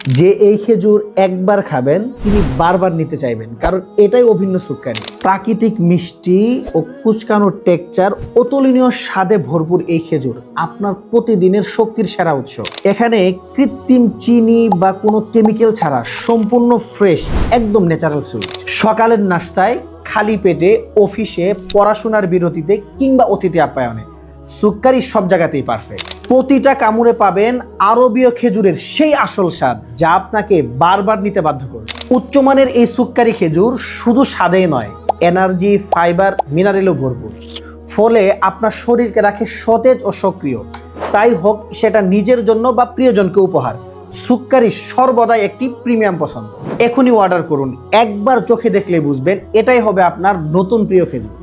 যে এই খেজুর একবার খাবেন তিনি বারবার নিতে চাইবেন, কারণ এটাই অভিন্ন সুক্কারি। প্রাকৃতিক মিষ্টি ও কুচকানোর টেক্সচার, অতুলনীয় স্বাদে ভরপুর এই খেজুর আপনার প্রতিদিনের শক্তির সেরা উৎস। এখানে কৃত্রিম চিনি বা কোনো কেমিক্যাল ছাড়া সম্পূর্ণ ফ্রেশ, একদম ন্যাচারাল সুইট। সকালের নাস্তায়, খালি পেটে, অফিসে, পড়াশোনার বিরতিতে কিংবা অতিথি আপ্যায়নে সুক্কারি সব জায়গাতেই পারফেক্ট। প্রতিটা কামড়ে পাবেন আরবীয় খেজুরের সেই আসল স্বাদ, যা আপনাকে বারবার নিতে বাধ্য করবে। উচ্চমানের এই সুক্কারি খেজুর শুধু স্বাদেই নয়, এনার্জি, ফাইবার, মিনারেলও ভরপুর, ফলে আপনার শরীরকে রাখে সতেজ ও সক্রিয়। তাই হোক সেটা নিজের জন্য বা প্রিয়জনকে উপহার, সুক্কারি সর্বদাই একটি প্রিমিয়াম পছন্দ। এখনই অর্ডার করুন, একবার চোখে দেখলে বুঝবেন এটাই হবে আপনার নতুন প্রিয় খেজুর।